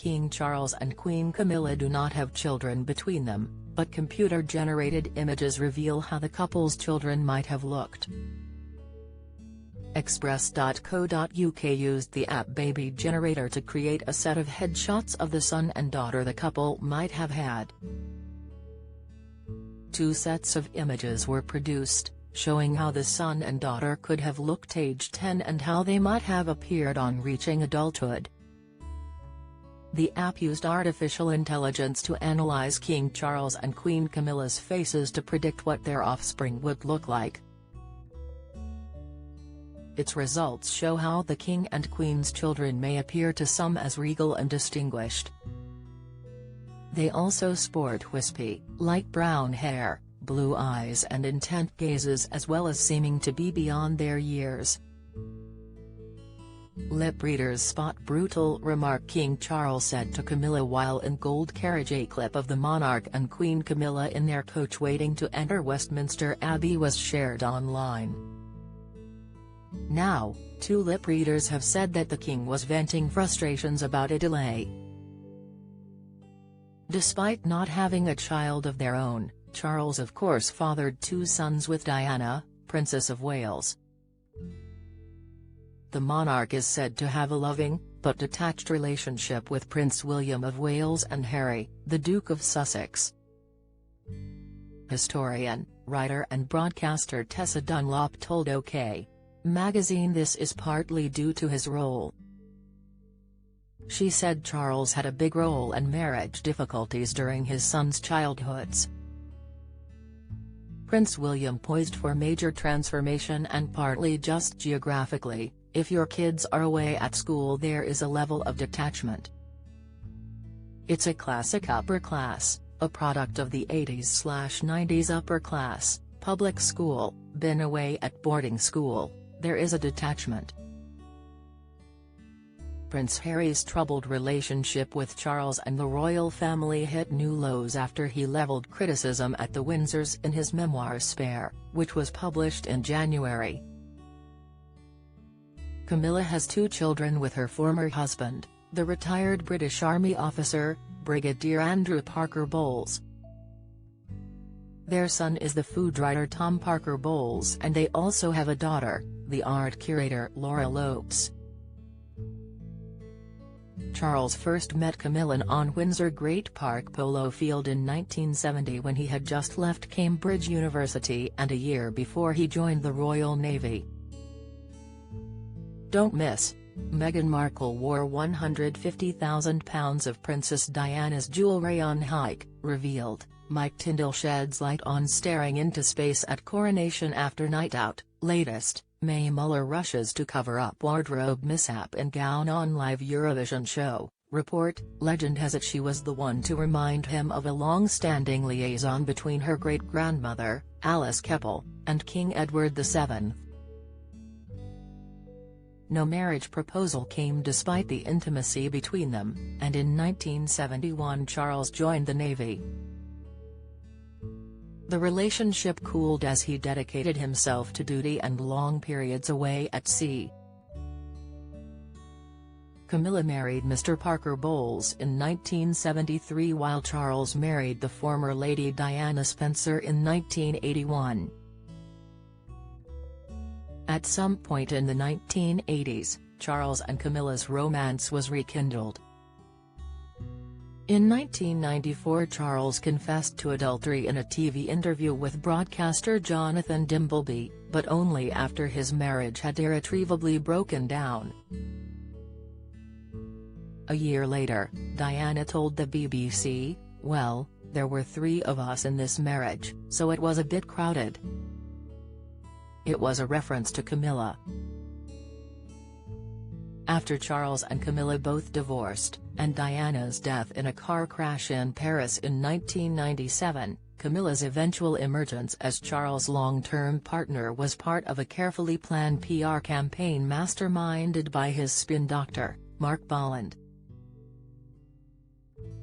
King Charles and Queen Camilla do not have children between them, but computer-generated images reveal how the couple's children might have looked. Express.co.uk used the app Baby Generator to create a set of headshots of the son and daughter the couple might have had. 2 sets of images were produced, showing how the son and daughter could have looked aged 10 and how they might have appeared on reaching adulthood. The app used artificial intelligence to analyze King Charles and Queen Camilla's faces to predict what their offspring would look like. Its results show how the King and Queen's children may appear to some as regal and distinguished. They also sport wispy, light brown hair, blue eyes and intent gazes, as well as seeming to be beyond their years. Lip readers spot brutal remark King Charles said to Camilla while in gold carriage. A clip of the monarch and Queen Camilla in their coach waiting to enter Westminster Abbey was shared online. Now, 2 lip readers have said that the King was venting frustrations about a delay. Despite not having a child of their own, Charles of course fathered 2 sons with Diana, Princess of Wales. The monarch is said to have a loving, but detached relationship with Prince William of Wales and Harry, the Duke of Sussex. Historian, writer and broadcaster Tessa Dunlop told OK! Magazine this is partly due to his role. She said Charles had a big role in marriage difficulties during his sons' childhoods. Prince William poised for major transformation and partly just geographically. If your kids are away at school there is a level of detachment. It's a classic upper class, a product of the 80s/90s upper class, public school, been away at boarding school, there is a detachment. Prince Harry's troubled relationship with Charles and the royal family hit new lows after he leveled criticism at the Windsors in his memoir Spare, which was published in January. Camilla has 2 children with her former husband, the retired British Army officer, Brigadier Andrew Parker Bowles. Their son is the food writer Tom Parker Bowles, and they also have a daughter, the art curator Laura Lopes. Charles first met Camilla on Windsor Great Park Polo Field in 1970 when he had just left Cambridge University and a year before he joined the Royal Navy. Don't miss: Meghan Markle wore £150,000 of Princess Diana's jewellery on hike, revealed. Mike Tyndall sheds light on staring into space at coronation after night out. Latest: Mae Muller rushes to cover up wardrobe mishap in gown on live Eurovision show. Report: legend has it she was the one to remind him of a long-standing liaison between her great-grandmother, Alice Keppel, and King Edward VII. No marriage proposal came despite the intimacy between them, and in 1971 Charles joined the Navy. The relationship cooled as he dedicated himself to duty and long periods away at sea. Camilla married Mr. Parker Bowles in 1973 while Charles married the former Lady Diana Spencer in 1981. At some point in the 1980s, Charles and Camilla's romance was rekindled. In 1994 Charles confessed to adultery in a TV interview with broadcaster Jonathan Dimbleby, but only after his marriage had irretrievably broken down. A year later, Diana told the BBC, "Well, there were 3 of us in this marriage, so it was a bit crowded." It was a reference to Camilla. After Charles and Camilla both divorced, and Diana's death in a car crash in Paris in 1997, Camilla's eventual emergence as Charles' long-term partner was part of a carefully planned PR campaign masterminded by his spin doctor, Mark Bolland.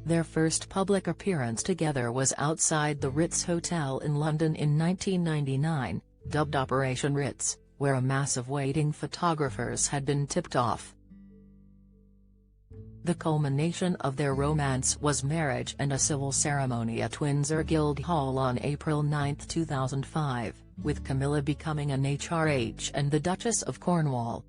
Their first public appearance together was outside the Ritz Hotel in London in 1999, dubbed Operation Ritz, where a mass of waiting photographers had been tipped off. The culmination of their romance was marriage and a civil ceremony at Windsor Guildhall on April 9, 2005, with Camilla becoming an HRH and the Duchess of Cornwall.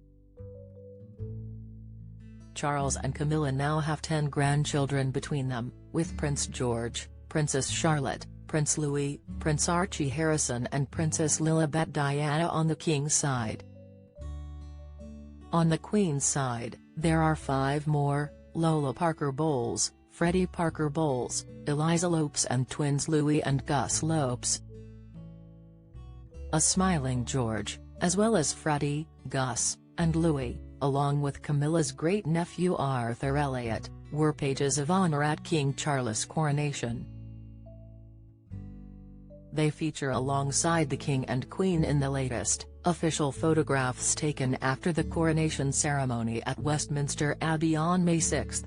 Charles and Camilla now have 10 grandchildren between them, with Prince George, Princess Charlotte, Prince Louis, Prince Archie Harrison and Princess Lilibet Diana on the King's side. On the Queen's side, there are 5 more: Lola Parker Bowles, Freddie Parker Bowles, Eliza Lopes and twins Louis and Gus Lopes. A smiling George, as well as Freddie, Gus, and Louis, along with Camilla's great-nephew Arthur Elliott, were pages of honor at King Charles' coronation. They feature alongside the King and Queen in the latest, official photographs taken after the coronation ceremony at Westminster Abbey on May 6.